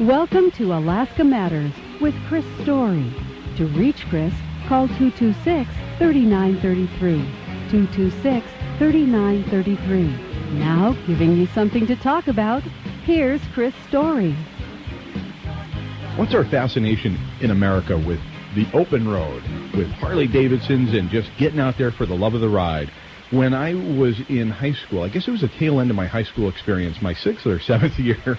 Welcome to Alaska Matters with Chris Story. To reach Chris, call 226-3933. 226-3933. Now, giving you something to talk about, here's Chris Story. What's our fascination in America with the open road, with Harley Davidsons and just getting out there for the love of the ride? When I was in high school, I guess it was the tail end of my high school experience, my 6th or 7th year,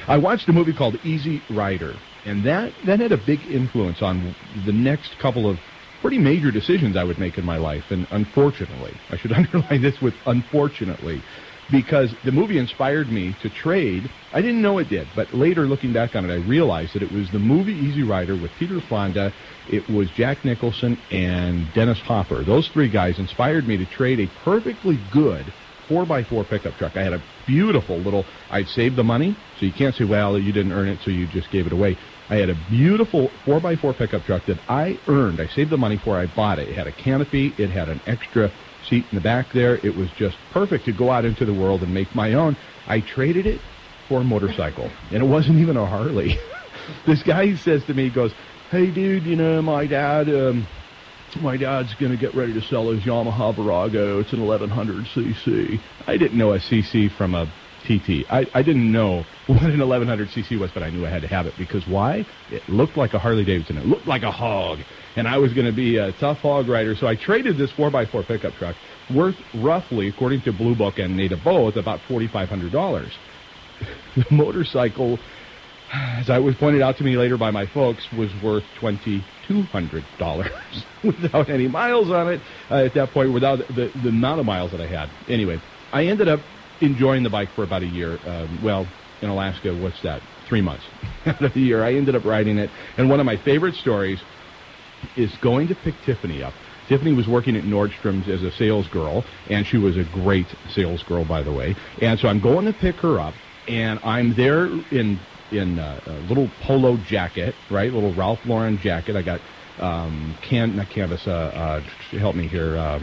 I watched a movie called Easy Rider, and that had a big influence on the next couple of pretty major decisions I would make in my life. And unfortunately, I should underline this with unfortunately, because the movie inspired me to trade. I didn't know it did, but later looking back on it, I realized that it was the movie Easy Rider with Peter Fonda. It was Jack Nicholson and Dennis Hopper. Those three guys inspired me to trade a perfectly good 4x4 pickup truck. I had a beautiful little, I'd saved the money, so you can't say, well, you didn't earn it, so you just gave it away. I had a beautiful 4x4 pickup truck that I earned. I saved the money for, I bought it. It had a canopy. It had an extra seat in the back there. It was just perfect to go out into the world and make my own. I traded it for a motorcycle, and it wasn't even a Harley. This guy says to me, he goes, hey, dude, you know, my dad's going to get ready to sell his Yamaha Virago. It's an 1100 cc. I didn't know a cc from a TT. I didn't know what an 1100 cc was, but I knew I had to have it because why? It looked like a Harley Davidson. It looked like a hog, and I was going to be a tough hog rider. So I traded this 4x4 pickup truck worth roughly, according to Blue Book and Native both, about $4,500. The motorcycle, as I was pointed out to me later by my folks, was worth $2,200 without any miles on it at that point, without the amount of miles that I had. Anyway, I ended up enjoying the bike for about a year. Well, in Alaska, what's that? 3 months out of the year. I ended up riding it. And one of my favorite stories is going to pick Tiffany up. Tiffany was working at Nordstrom's as a sales girl, and she was a great sales girl, by the way. And so I'm going to pick her up, and I'm there in a little polo jacket, right? Little Ralph Lauren jacket. I got help me here.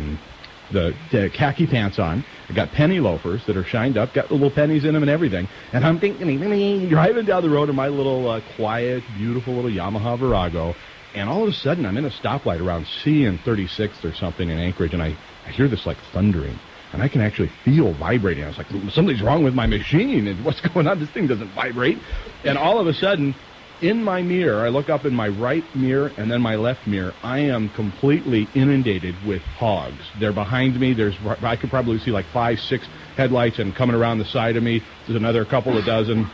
The khaki pants on. I got penny loafers that are shined up, got little pennies in them and everything. And I'm thinking, driving down the road in my little quiet, beautiful little Yamaha Virago. And all of a sudden, I'm in a stoplight around C and 36th or something in Anchorage, and I hear this like thundering. And I can actually feel vibrating. I was like, something's wrong with my machine. And what's going on? This thing doesn't vibrate. And all of a sudden, in my mirror, I look up in my right mirror and then my left mirror. I am completely inundated with hogs. They're behind me. I could probably see like 5, 6 headlights, and coming around the side of me, there's another couple of dozen.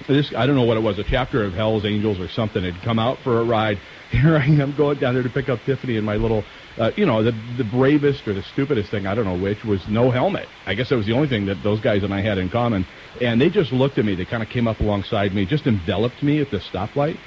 I don't know what it was, a chapter of Hell's Angels or something had come out for a ride. Here I am going down there to pick up Tiffany in my little, the bravest or the stupidest thing, I don't know which, was no helmet. I guess that was the only thing that those guys and I had in common. And they just looked at me. They kind of came up alongside me, just enveloped me at the stoplight.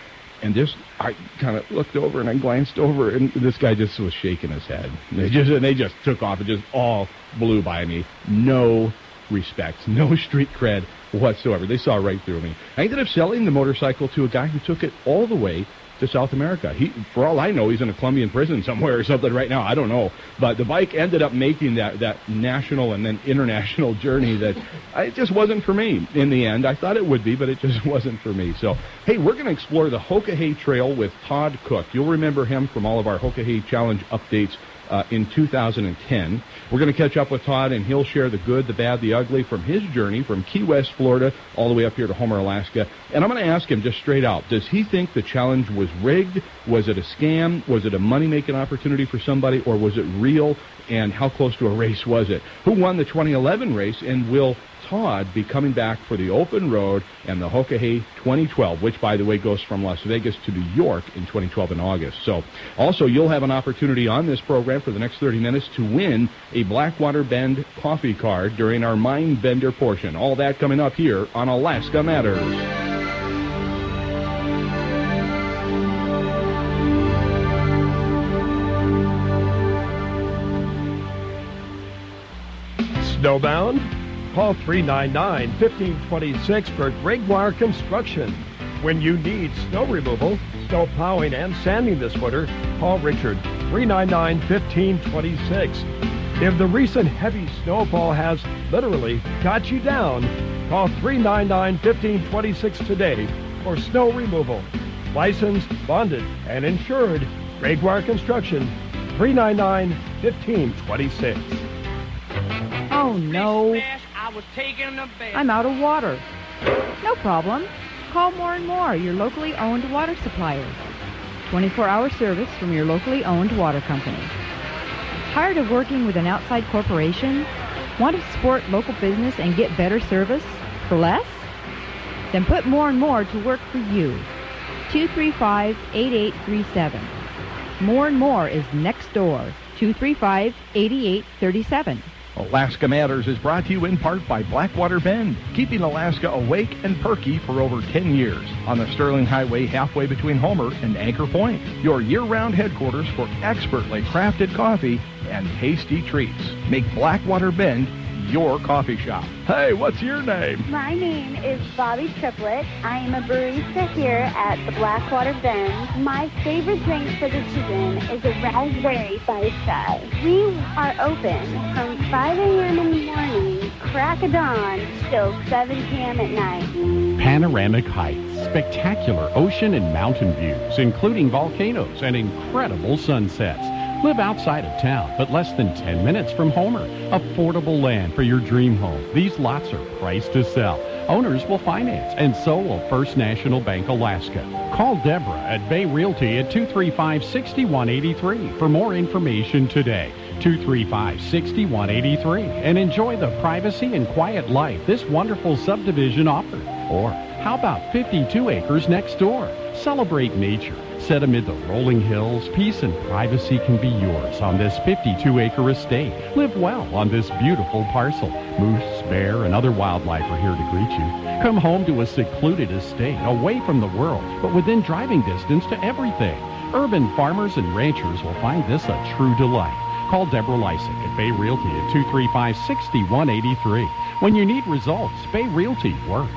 And I kind of looked over and I glanced over, and this guy just was shaking his head. They just took off and just all blew by me. No respect, no street cred whatsoever. They saw right through me. I ended up selling the motorcycle to a guy who took it all the way to South America. For all I know, he's in a Colombian prison somewhere or something right now. I don't know. But the bike ended up making that national and then international journey that it just wasn't for me in the end. I thought it would be, but it just wasn't for me. So, hey, we're going to explore the Hoka Hey Trail with Todd Cook. You'll remember him from all of our Hoka Hey Challenge updates in 2010. We're going to catch up with Todd, and he'll share the good, the bad, the ugly from his journey from Key West, Florida, all the way up here to Homer, Alaska. And I'm going to ask him just straight out, does he think the challenge was rigged? Was it a scam? Was it a money-making opportunity for somebody, or was it real? And how close to a race was it? Who won the 2011 race, and will Todd be coming back for the open road and the Hoka Hey 2012, which, by the way, goes from Las Vegas to New York in 2012 in August. So, also, you'll have an opportunity on this program for the next 30 minutes to win a Blackwater Bend coffee card during our Mind Bender portion. All that coming up here on Alaska Matters. Snowbound? Call 399-1526 for Gregoire Construction. When you need snow removal, snow plowing, and sanding this winter, call Richard, 399-1526. If the recent heavy snowfall has literally got you down, Call 399-1526 today for snow removal. Licensed, bonded, and insured. Gregoire Construction, 399-1526. Oh, no. I'm out of water. No problem. Call More and More, your locally owned water supplier. 24-hour service from your locally owned water company. Tired of working with an outside corporation? Want to support local business and get better service for less? Then put More and More to work for you. 235-8837. More and More is next door. 235-8837. Alaska Matters is brought to you in part by Blackwater Bend, keeping Alaska awake and perky for over 10 years. On the Sterling Highway halfway between Homer and Anchor Point, your year-round headquarters for expertly crafted coffee and tasty treats. Make Blackwater Bend your coffee shop. Hey, what's your name? My name is Bobby Triplett. I am a barista here at the Blackwater Bend. My favorite drink for the season is a raspberry spice chai. We are open from 5 a.m. in the morning, crack of dawn, till 7 p.m. at night. Panoramic Heights, spectacular ocean and mountain views, including volcanoes and incredible sunsets. Live outside of town, but less than 10 minutes from Homer. Affordable land for your dream home. These lots are priced to sell. Owners will finance, and so will First National Bank Alaska. Call Deborah at Bay Realty at 235-6183 for more information today. 235-6183, and enjoy the privacy and quiet life this wonderful subdivision offers. Or how about 52 acres next door? Celebrate nature. Set amid the rolling hills, peace and privacy can be yours on this 52-acre estate. Live well on this beautiful parcel. Moose, bear, and other wildlife are here to greet you. Come home to a secluded estate, away from the world, but within driving distance to everything. Urban farmers and ranchers will find this a true delight. Call Deborah Lysick at Bay Realty at 235-6183. When you need results, Bay Realty works.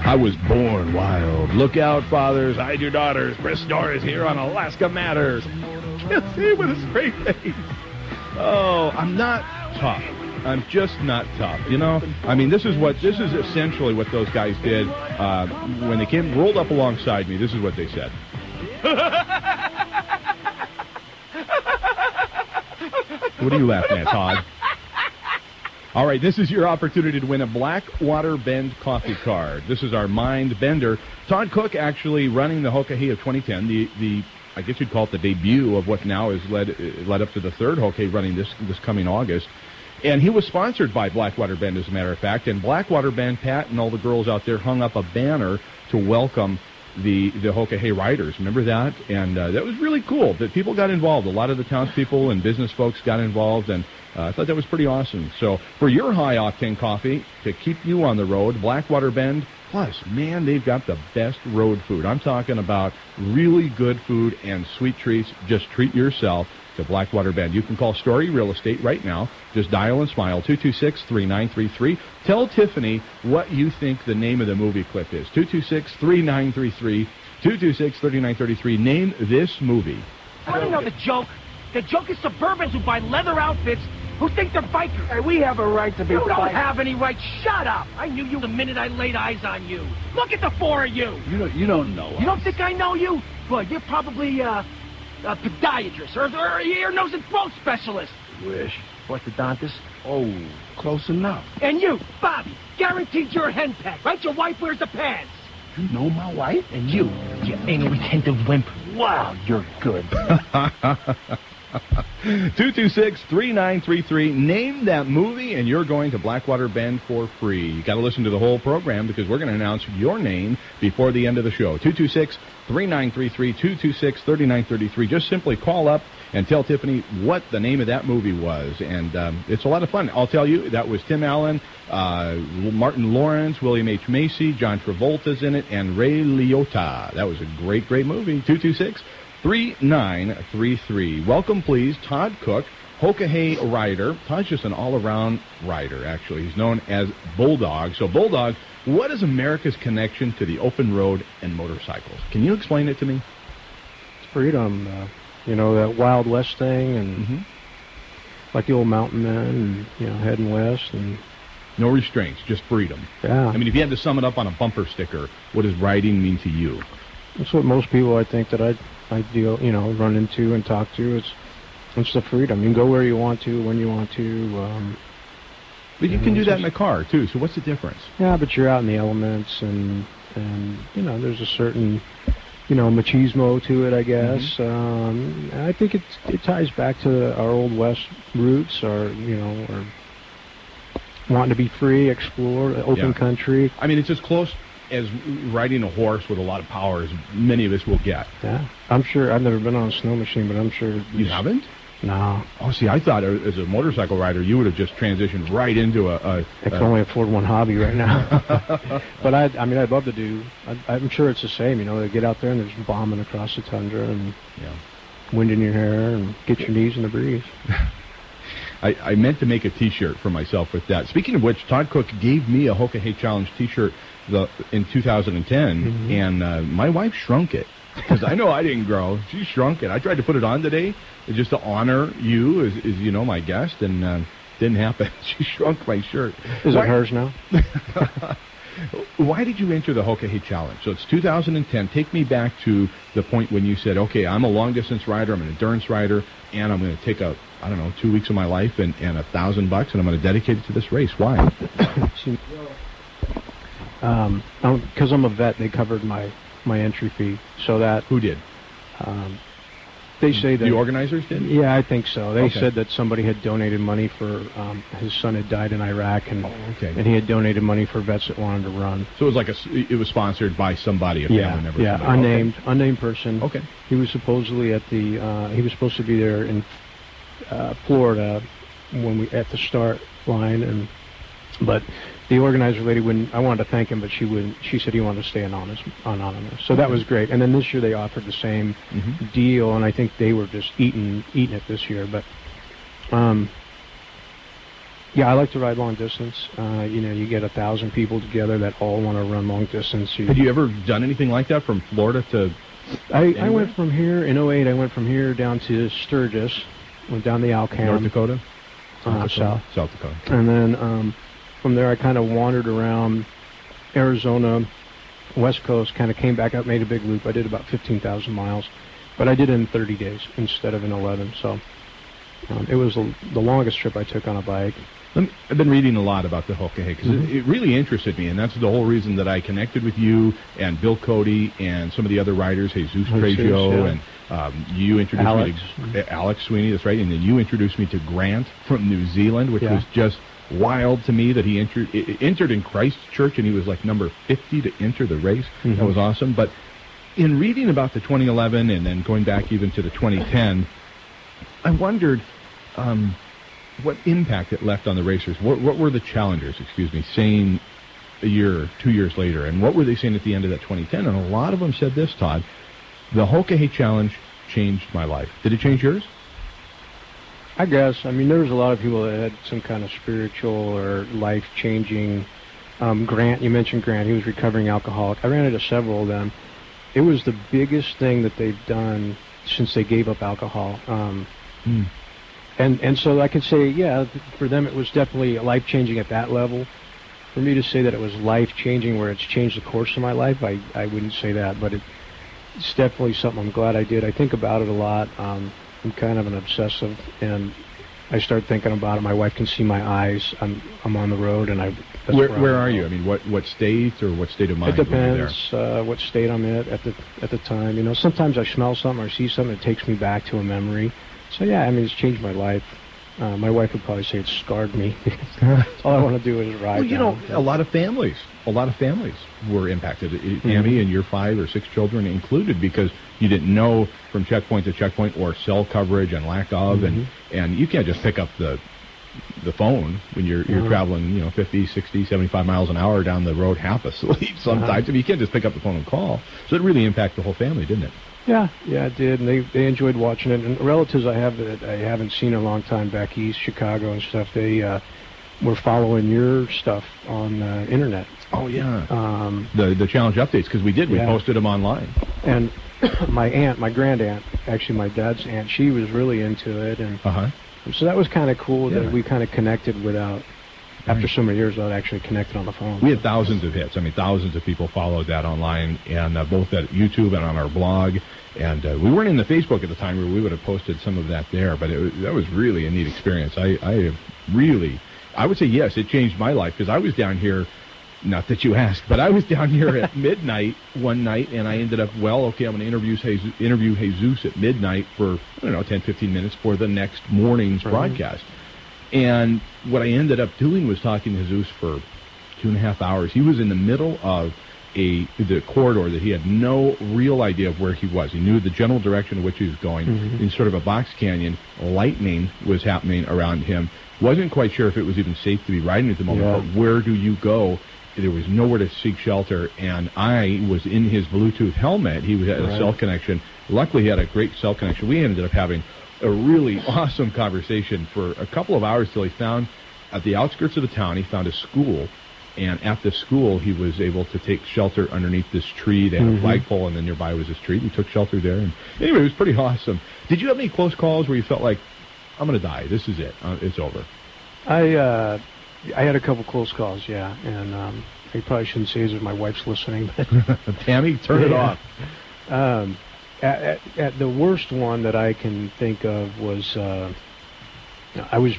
I was born wild. Look out, fathers. Hide your daughters. Chris Storr is here on Alaska Matters. Can't see with a straight face. Oh, I'm not tough. I'm just not tough. You know, I mean, this is essentially what those guys did when they rolled up alongside me. This is what they said. What are you laughing at, Todd? All right, this is your opportunity to win a Blackwater Bend coffee card. This is our mind bender. Todd Cook actually running the Hoka Hey of 2010, the I guess you'd call it the debut of what now is led up to the third Hoka Hey running this coming August. And he was sponsored by Blackwater Bend, as a matter of fact. And Blackwater Bend, Pat and all the girls out there hung up a banner to welcome the Hoka Hey riders. Remember that? And that was really cool that people got involved. A lot of the townspeople and business folks got involved, and I thought that was pretty awesome. So for your high-octane coffee to keep you on the road, Blackwater Bend, plus, man, they've got the best road food. I'm talking about really good food and sweet treats. Just treat yourself to Blackwater Bend. You can call Story Real Estate right now. Just dial and smile, 226-3933. Tell Tiffany what you think the name of the movie clip is. 226-3933, 226-3933. Name this movie. I don't know the joke. The joke is suburbans who buy leather outfits who think they're bikers. Hey, we have a right to be You don't have any right. Shut up. I knew you the minute I laid eyes on you. Look at the four of you. You don't know us. You don't think I know you? Good. You're probably a podiatrist or ear, nose, and throat specialist. Wish. Orthodontist. Oh, close enough. And you, Bobby, guaranteed you're a henpeck, right? Your wife wears the pants. You know my wife? And you anal retentive wimp. Wow, you're good. 226-3933. Name that movie, and you're going to Blackwater Bend for free. You got to listen to the whole program because we're going to announce your name before the end of the show. 226-3933, 226-3933. Just simply call up and tell Tiffany what the name of that movie was. And it's a lot of fun. I'll tell you, that was Tim Allen, Martin Lawrence, William H. Macy, John Travolta's in it, and Ray Liotta. That was a great, great movie. 226-3933. Welcome, please, Todd Cook, Hoka Hey rider. Todd's just an all-around rider, actually. He's known as Bulldog. So, Bulldog, what is America's connection to the open road and motorcycles? Can you explain it to me? It's freedom. You know, that Wild West thing, and Mm-hmm. like the old mountain men, and, you know, heading west, and No restraints, just freedom. yeah. I mean, if you had to sum it up on a bumper sticker, what does riding mean to you? That's what most people, I think, that I deal, you know, run into and talk to. It's the freedom. You can go where you want to, when you want to. But you can do that in a car, too, so what's the difference? Yeah, but you're out in the elements, and you know, there's a certain, you know, machismo to it, I guess. And I think it ties back to our Old West roots, or, you know, or wanting to be free, explore, open country. I mean, it's as close as riding a horse with a lot of power as many of us will get. Yeah, I'm sure. I've never been on a snow machine, but I'm sure. You haven't? No. Oh, see, I thought as a motorcycle rider, you would have just transitioned right into I can only afford one hobby right now. But I mean, I'd love to do. I'm sure it's the same. You know, they get out there and there's bombing across the tundra and wind in your hair and get your knees in the breeze. I meant to make a T-shirt for myself with that. Speaking of which, Todd Cook gave me a Hoka Hey Challenge T-shirt in 2010, and my wife shrunk it. Because I know I didn't grow. She shrunk it. I tried to put it on today just to honor you as you know, my guest, and didn't happen. She shrunk my shirt. Is it hers now? Why did you enter the Hoka Hey Challenge? So it's 2010. Take me back to the point when you said, okay, I'm a long-distance rider, I'm an endurance rider, and I'm going to take 2 weeks of my life and $1,000, and I'm going to dedicate it to this race. Why? Because I'm a vet, they covered my entry fee. So that... Who did? They say that... The organizers did? Yeah, I think so. They said that somebody had donated money for... his son had died in Iraq, and he had donated money for vets that wanted to run. So it was it was sponsored by somebody, a family member. Yeah, unnamed person. Okay. He was supposedly at the... he was supposed to be there in Florida at the start line, but the organizer lady wouldn't. I wanted to thank him, but she wouldn't. She said he wanted to stay anonymous. So that was great. And then this year they offered the same deal, and I think they were just eating it this year. But yeah, I like to ride long distance. You know, you get 1,000 people together that all want to run long distance. Had you ever done anything like that from Florida to? I went from here in 2008. I went from here down to Sturgis, went down the Alcam. North Dakota? South Dakota. And then from there I kind of wandered around Arizona, West Coast, kind of came back up, made a big loop. I did about 15,000 miles, but I did it in 30 days instead of in 11. So it was the longest trip I took on a bike. I've been reading a lot about the Hoka Hey because it really interested me, and that's the whole reason that I connected with you and Bill Cody and some of the other riders, Jesus Trejio, and you introduced me to Alex Sweeney, that's right, and then you introduced me to Grant from New Zealand, which was just wild to me that he entered in Christchurch, and he was like number 50 to enter the race. That was awesome. But in reading about the 2011 and then going back even to the 2010, I wondered what impact it left on the racers. What were the challengers, saying a year or 2 years later, and what were they saying at the end of that 2010? And a lot of them said this, Todd: the Hoka Hey Challenge changed my life. Did it change yours? I guess. I mean, there was a lot of people that had some kind of spiritual or life-changing. Grant, you mentioned Grant. He was recovering alcoholic. I ran into several of them. It was the biggest thing that they've done since they gave up alcohol. And so I could say, yeah, for them it was definitely life-changing at that level. For me to say that it was life-changing where it's changed the course of my life, I wouldn't say that, but it's definitely something I'm glad I did. I think about it a lot. I'm kind of an obsessive, and I start thinking about it. My wife can see my eyes. I'm on the road, and where are you? I mean, what state or what state of mind? It depends what state I'm in at the time. You know, sometimes I smell something or see something that takes me back to a memory. So yeah, I mean, it's changed my life. My wife would probably say it's scarred me. All I want to do is ride. Well, you know, a lot of families were impacted. Tammy and your 5 or 6 children included, because you didn't know from checkpoint to checkpoint, or cell coverage and lack of, and you can't just pick up the phone when you're traveling, 50, 60, 75 miles an hour down the road, half asleep sometimes. I mean, you can't just pick up the phone and call. So it really impacted the whole family, didn't it? Yeah, it did, and they enjoyed watching it. And relatives I have that I haven't seen in a long time back east, Chicago and stuff, they were following your stuff on internet. Oh, yeah. The challenge updates, because we posted them online. And my grand aunt, actually my dad's aunt, she was really into it. And so that was kind of cool that we kind of connected without, after so many years, without actually connecting on the phone. We had thousands of hits. I mean, thousands of people followed that online, and both at YouTube and on our blog. And we weren't in the Facebook at the time, where we would have posted some of that there, but that was really a neat experience. I would say yes, it changed my life, because I was down here, not that you asked, but I was down here at midnight one night, and I ended up, I'm going to interview Jesus at midnight for, 10, 15 minutes for the next morning's broadcast. And what I ended up doing was talking to Jesus for 2.5 hours. He was in the middle of the corridor that he had no real idea of where he was. He knew the general direction in which he was going. In sort of a box canyon, lightning was happening around him. Wasn't quite sure if it was even safe to be riding at the moment, but where do you go? There was nowhere to seek shelter, and I was in his Bluetooth helmet. He had a cell connection. Luckily, he had a great cell connection. We ended up having a really awesome conversation for a couple of hours till he found, at the outskirts of the town, he found a school. And at the school, he was able to take shelter underneath this tree. They had a flagpole, and then nearby was this tree. He took shelter there. And anyway, it was pretty awesome. Did you have any close calls where you felt like, I'm going to die, this is it, it's over? I had a couple close calls, and I probably shouldn't say this if my wife's listening. But Tammy, turn it off. At the worst one that I can think of was I was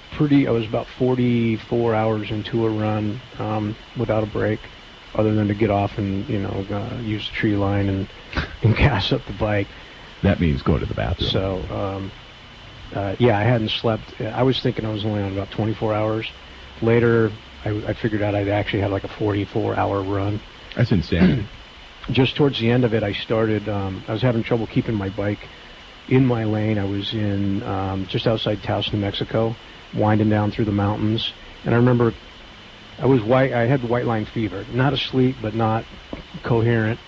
about 44 hours into a run without a break, other than to get off and use the tree line and gas up the bike. That means go to the bathroom. So I hadn't slept. I was thinking I was only on about 24 hours. Later, I figured out I'd actually had like a 44-hour run. That's insane. Just towards the end of it, I started, I was having trouble keeping my bike in my lane. I was in just outside Taos, New Mexico, winding down through the mountains. And I remember I had white line fever, not asleep, but not coherent.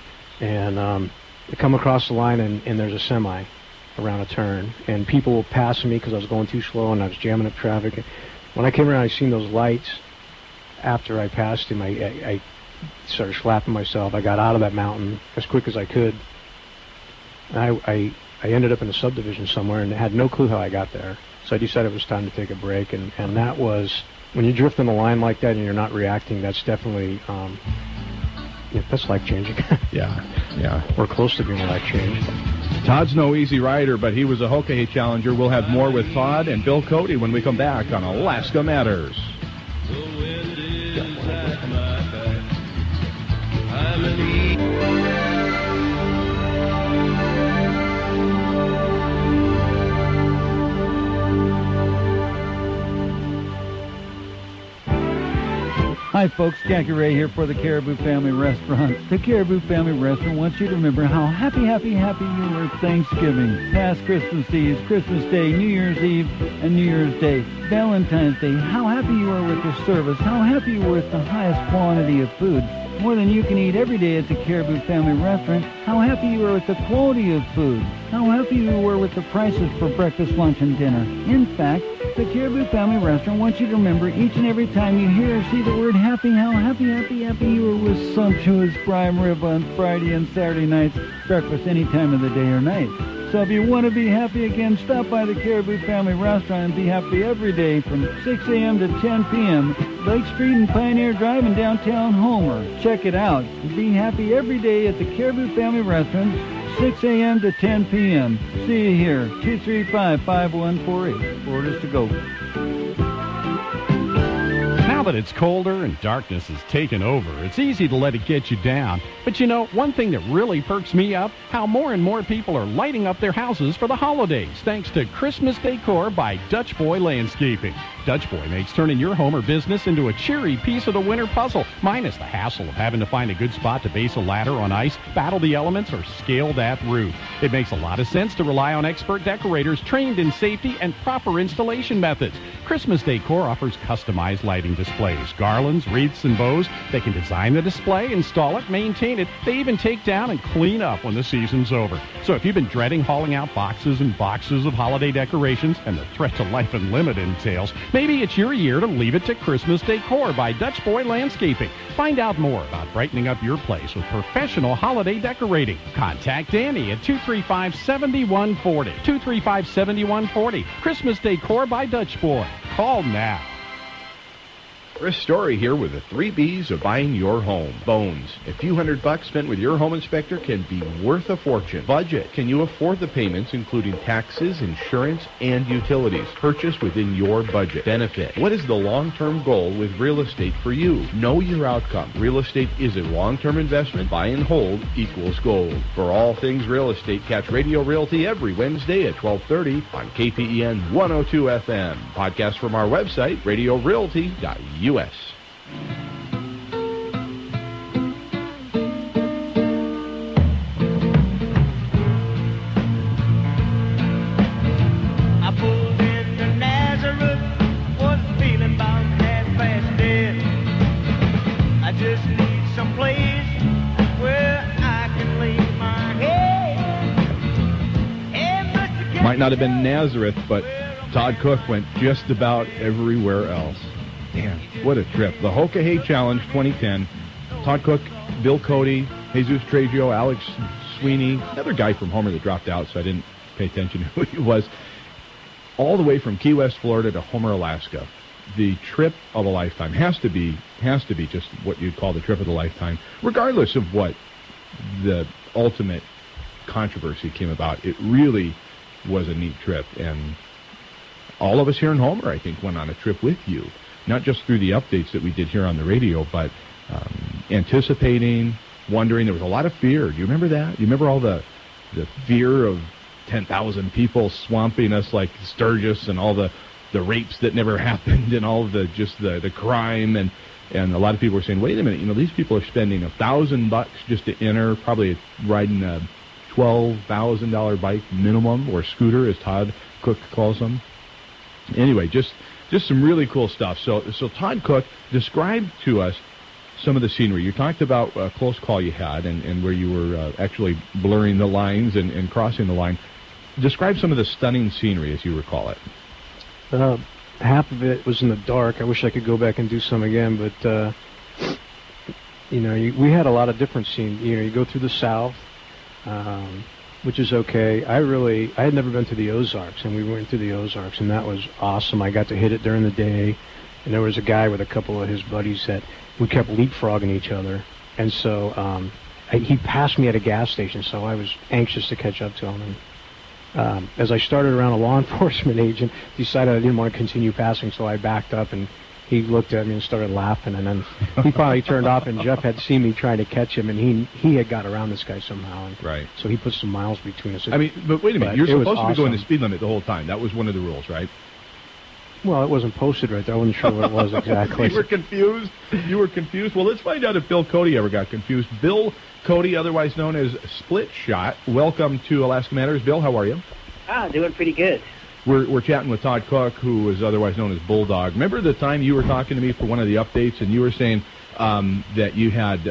And I come across the line, and there's a semi around a turn. And people were passing me because I was going too slow, and I was jamming up traffic. When I came around, I seen those lights. After I passed him, I started slapping myself. I got out of that mountain as quick as I could. And I ended up in a subdivision somewhere and had no clue how I got there. So I decided it was time to take a break. And that was, when you drift in a line like that and you're not reacting, that's definitely, that's life-changing. Yeah. Or close to being life-changing. Todd's no easy rider, but he was a Hoka Hey Challenger. We'll have more with Todd and Bill Cody when we come back on Alaska Matters. Hi folks, Jackie Ray here for the Caribou Family Restaurant. The Caribou Family Restaurant wants you to remember how happy you were Thanksgiving, past Christmas Eve, Christmas Day, New Year's Eve, and New Year's Day, Valentine's Day, how happy you were with the service, how happy you were with the highest quantity of food, more than you can eat every day at the Caribou Family Restaurant, how happy you were with the quality of food, how happy you were with the prices for breakfast, lunch, and dinner. In fact, the Caribou Family Restaurant wants you to remember each and every time you hear or see the word happy, how happy you were with sumptuous prime rib on Friday and Saturday nights, breakfast any time of the day or night. So if you want to be happy again, stop by the Caribou Family Restaurant and be happy every day from 6 a.m. to 10 p.m. Lake Street and Pioneer Drive in downtown Homer. Check it out. Be happy every day at the Caribou Family Restaurant, 6 a.m. to 10 p.m. See you here, 235-5148. Orders to go. Now that it's colder and darkness has taken over, it's easy to let it get you down. But you know, one thing that really perks me up, how more and more people are lighting up their houses for the holidays, thanks to Christmas Decor by Dutch Boy Landscaping. Dutch Boy makes turning your home or business into a cheery piece of the winter puzzle, minus the hassle of having to find a good spot to base a ladder on ice, battle the elements, or scale that roof. It makes a lot of sense to rely on expert decorators trained in safety and proper installation methods. Christmas Decor offers customized lighting displays displays, garlands, wreaths, and bows. They can design the display, install it, maintain it. They even take down and clean up when the season's over. So if you've been dreading hauling out boxes and boxes of holiday decorations and the threat to life and limb it entails, maybe it's your year to leave it to Christmas Decor by Dutch Boy Landscaping. Find out more about brightening up your place with professional holiday decorating. Contact Danny at 235-7140. 235-7140. Christmas Decor by Dutch Boy. Call now. Chris Story here with the 3 B's of buying your home. Bones. A few $100 spent with your home inspector can be worth a fortune. Budget. Can you afford the payments, including taxes, insurance, and utilities? Purchase within your budget. Benefit. What is the long-term goal with real estate for you? Know your outcome. Real estate is a long-term investment. Buy and hold equals gold. For all things real estate, catch Radio Realty every Wednesday at 12:30 on KPEN 102 FM. Podcast from our website, radiorealty.us. I pulled into Nazareth, wasn't feeling about half past dead. I just need some place where I can lay my head. Hey, Mr. Might not have been Nazareth, but Todd Cook went just about everywhere else. Man, what a trip. The Hoka Hey Challenge 2010. Todd Cook, Bill Cody, Jesus Tragio, Alex Sweeney, another guy from Homer that dropped out, so I didn't pay attention to who he was. All the way from Key West, Florida to Homer, Alaska. The trip of a lifetime. Has to be just what you'd call the trip of a lifetime, regardless of what the ultimate controversy came about. It really was a neat trip, and all of us here in Homer, I think, went on a trip with you. Not just through the updates that we did here on the radio, but anticipating, wondering. There was a lot of fear. Do you remember that? You remember all the fear of 10,000 people swamping us like Sturgis, and all the rapes that never happened, and all the crime, and a lot of people were saying, wait a minute, these people are spending $1,000 just to enter, probably riding a $12,000 bike minimum, or scooter, as Todd Cook calls them. Anyway, just some really cool stuff. So Todd Cook, describe to us some of the scenery. You talked about a close call you had, and where you were actually blurring the lines and crossing the line. Describe some of the stunning scenery as you recall it. Half of it was in the dark. I wish I could go back and do some again, but we had a lot of different scenes. You go through the south, which is okay. I had never been to the Ozarks, and we went to the Ozarks, and that was awesome. I got to hit it during the day, and there was a guy with a couple of his buddies that we kept leapfrogging each other, and so he passed me at a gas station, so I was anxious to catch up to him. And as I started around, a law enforcement agent decided I didn't want to continue passing, so I backed up, and he looked at me and started laughing, and then he finally turned off, and Jeff had seen me trying to catch him, and he had got around this guy somehow. And right. So he put some miles between us. But wait a minute. You're supposed to be going the speed limit the whole time. That was one of the rules, right? Well, it wasn't posted right there. I wasn't sure what it was exactly. You were confused? You were confused? Well, let's find out if Bill Cody ever got confused. Bill Cody, otherwise known as Split Shot. Welcome to Alaska Matters. Bill, how are you? Doing pretty good. We're chatting with Todd Cook, who is otherwise known as Bulldog. Remember the time you were talking to me for one of the updates, and you were saying that you had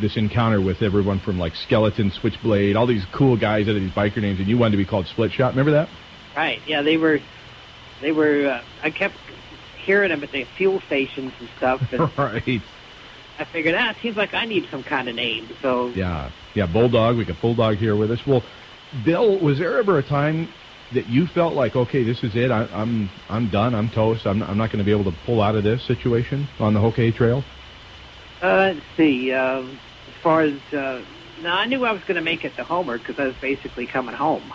this encounter with everyone from like Skeleton, Switchblade, all these cool guys out of these biker names, and you wanted to be called Split Shot. Remember that? Right. Yeah, they were. I kept hearing them at the fuel stations and stuff. And right. I figured, it seems like I need some kind of name. So yeah, Bulldog. We got Bulldog here with us. Well, Bill, was there ever a time that you felt like, okay, this is it, I'm done, I'm toast, I'm not going to be able to pull out of this situation on the Hoka Hey Trail? Let's see. As far as I knew I was going to make it to Homer because I was basically coming home.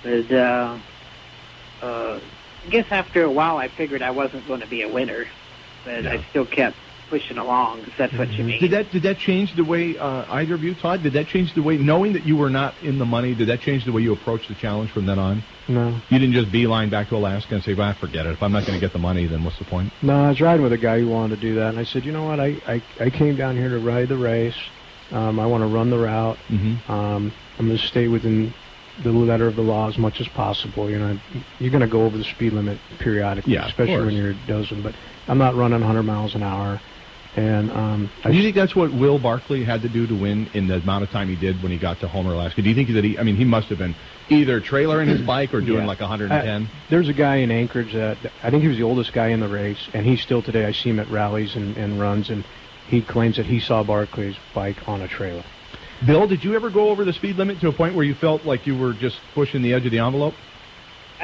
But I guess after a while I figured I wasn't going to be a winner, but I still kept pushing along, if that's what you mean. Did that change the way, either of you, Todd, did that change the way, knowing that you were not in the money, did that change the way you approached the challenge from then on? No. You didn't just beeline back to Alaska and say, well, forget it. If I'm not going to get the money, then what's the point? No, I was riding with a guy who wanted to do that, and I said, you know what, I came down here to ride the race. I want to run the route. Mm-hmm. I'm going to stay within the letter of the law as much as possible. You know, you're going to go over the speed limit periodically, especially when you're dozing. But I'm not running 100 miles an hour. And do you think that's what Will Barkley had to do to win in the amount of time he did when he got to Homer, Alaska? Do you think that he must have been either trailering his bike or doing like 110? There's a guy in Anchorage that I think he was the oldest guy in the race, and he still today, I see him at rallies and runs, and he claims that he saw Barkley's bike on a trailer. Bill, did you ever go over the speed limit to a point where you felt like you were just pushing the edge of the envelope?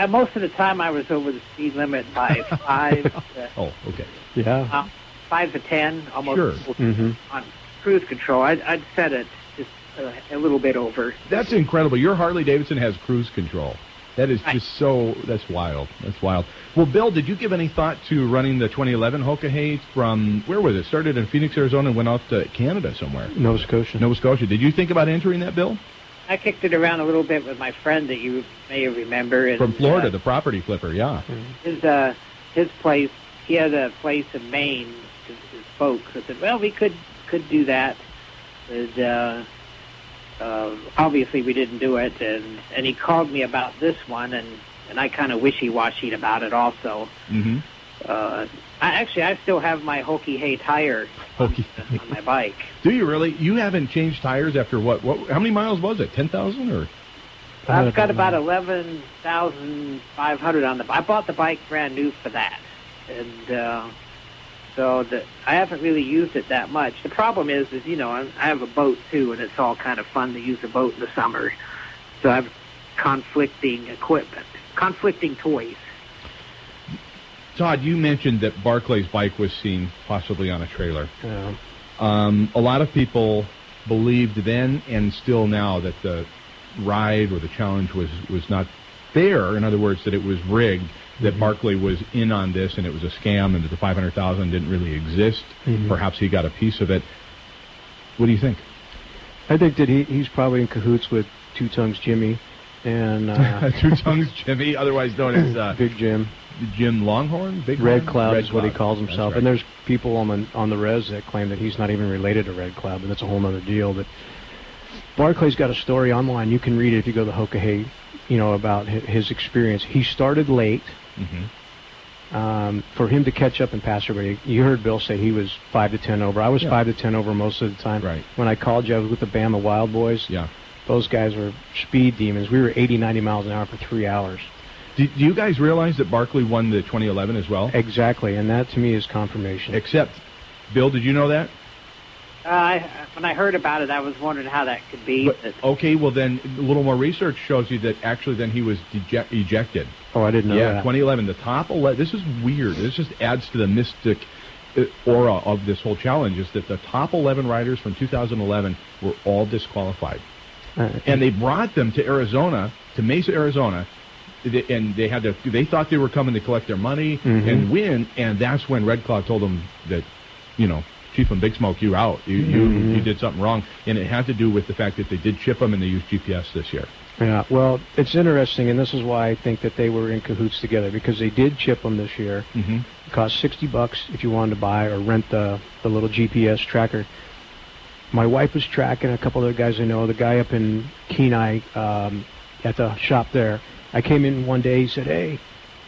Most of the time I was over the speed limit by 5. Oh, okay. Yeah. 5 to 10, almost sure. On cruise control. I'd set it just a little bit over. That's incredible. Your Harley Davidson has cruise control. That is just that's wild. That's wild. Well, Bill, did you give any thought to running the 2011 Hoka Hey from, where was it? Started in Phoenix, Arizona, and went off to Canada somewhere. Nova Scotia. Nova Scotia. Did you think about entering that, Bill? I kicked it around a little bit with my friend that you may remember. And, from Florida, the property flipper, yeah. His place, he had a place in Maine, his folks. I said, well, we could do that. But, obviously we didn't do it, and he called me about this one, and I kind of wishy-washied about it also. Mm-hmm. I still have my Hoka Hey tire on my bike. Do you really? You haven't changed tires after what? How many miles was it? 10,000 or? I've got about 11,500 on the bike. I bought the bike brand new for that, and I haven't really used it that much. The problem is I have a boat too, and it's all kind of fun to use a boat in the summer. So I have conflicting equipment, conflicting toys. Todd, you mentioned that Barkley's bike was seen possibly on a trailer. Yeah. A lot of people believed then and still now that the ride or the challenge was not fair. In other words, that it was rigged, that Barkley was in on this and it was a scam and that the $500,000 didn't really exist. Mm-hmm. Perhaps he got a piece of it. What do you think? I think that he's probably in cahoots with Two Tongues Jimmy and Two Tongues Jimmy, otherwise known as Big Jim. Jim Longhorn? Big Red Cloud Red is what he Cloud. calls himself. Right. And there's people on the res that claim that he's not even related to Red Cloud, but that's a whole other deal. But Barkley's got a story online. You can read it if you go to Hoka Hey, about his experience. He started late. Mm-hmm. For him to catch up and pass everybody, you heard Bill say he was 5 to 10 over. I was 5 to 10 over most of the time. Right. When I called you, I was with the Bama Wild Boys. Yeah. Those guys were speed demons. We were 80, 90 miles an hour for 3 hours. Do you guys realize that Barkley won the 2011 as well? Exactly, and that to me is confirmation. Except, Bill, did you know that? When I heard about it, I was wondering how that could be. Okay, well then, a little more research shows you that actually then he was ejected. Oh, I didn't know that. 2011, the top 11, this is weird. This just adds to the mystic aura of this whole challenge, is that the top 11 riders from 2011 were all disqualified. And they brought them to Arizona, to Mesa, Arizona, and they thought they were coming to collect their money and win, and that's when Red Cloud told them that, Chief and Big Smoke, you're out. You did something wrong, and it had to do with the fact that they did chip them and they used GPS this year. Yeah, well, it's interesting, and this is why I think that they were in cahoots together, because they did chip them this year. Mm-hmm. It cost $60 if you wanted to buy or rent the little GPS tracker. My wife was tracking a couple of the guys I know, the guy up in Kenai at the shop there. I came in one day, he said, hey,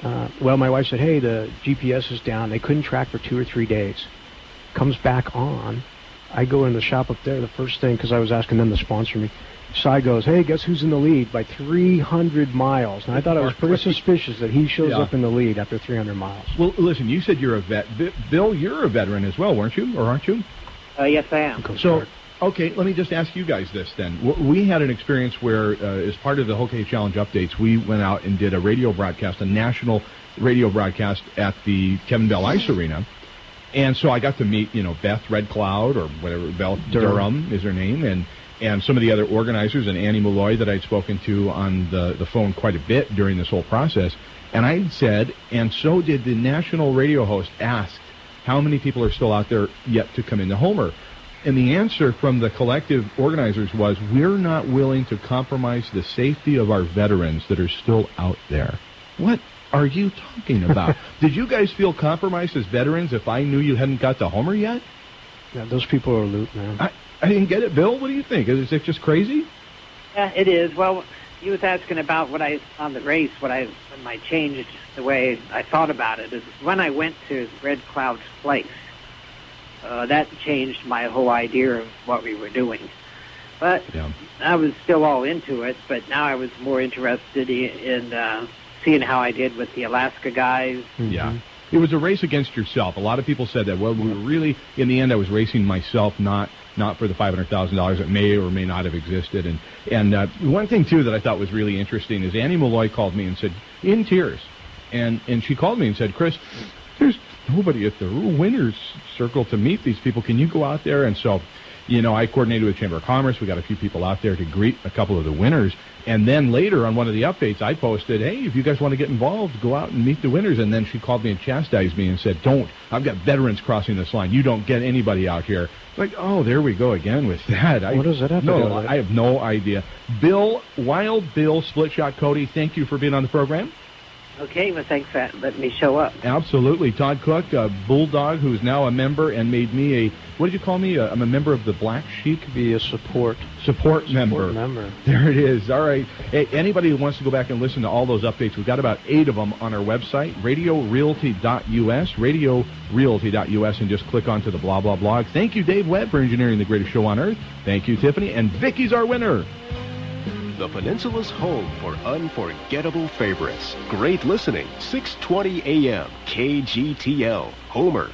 my wife said, hey, the GPS is down. They couldn't track for 2 or 3 days. Comes back on. I go in the shop up there, the first thing, because I was asking them to sponsor me. Cy goes, hey, guess who's in the lead by 300 miles? And I thought it was pretty suspicious that he shows up in the lead after 300 miles. Well, listen, you said you're a vet. Bill, you're a veteran as well, weren't you? Or aren't you? Yes, I am. So, okay, let me just ask you guys this then. We had an experience where, as part of the Hoka Hey Challenge updates, we went out and did a radio broadcast, a national radio broadcast at the Kevin Bell Ice Arena. And so I got to meet, Beth Red Cloud, or whatever, Belle Durham is her name, and some of the other organizers, and Annie Malloy that I'd spoken to on the phone quite a bit during this whole process. And I said, and so did the national radio host, asked how many people are still out there yet to come into Homer. And the answer from the collective organizers was, we're not willing to compromise the safety of our veterans that are still out there. What are you talking about? Did you guys feel compromised as veterans if I knew you hadn't got to Homer yet? Yeah, those people are loot, man. I didn't get it. Bill, what do you think? Is it just crazy? Yeah, it is. Well, you was asking about what I on the race. When I changed the way I thought about it is when I went to Red Cloud's place. That changed my whole idea of what we were doing. But I was still all into it. But now I was more interested in seeing how I did with the Alaska guys. Yeah. It was a race against yourself. A lot of people said that. Well, we were really, in the end, I was racing myself, not for the $500,000 that may or may not have existed. And one thing, too, that I thought was really interesting is Annie Malloy called me and said, in tears, and she called me and said, Chris, there's nobody at the winner's circle to meet these people. Can you go out there? And so, I coordinated with Chamber of Commerce. We got a few people out there to greet a couple of the winners. And then later on one of the updates, I posted, hey, if you guys want to get involved, go out and meet the winners. And then she called me and chastised me and said, don't. I've got veterans crossing this line. You don't get anybody out here. Like, oh, there we go again with that. What does that have to do with it? I have no idea. Wild Bill Splitshot Cody, thank you for being on the program. Okay, well, thanks for letting me show up. Absolutely. Todd Cook, a Bulldog, who's now a member and made me a, what did you call me? I'm a member of the Black Sheik? Be a support member. There it is. All right. Hey, anybody who wants to go back and listen to all those updates, we've got about 8 of them on our website, radiorealty.us, and just click onto the blah, blah, blog. Thank you, Dave Webb, for engineering the greatest show on earth. Thank you, Tiffany. And Vicky's our winner. The Peninsula's home for unforgettable favorites. Great listening, 620 AM, KGTL, Homer.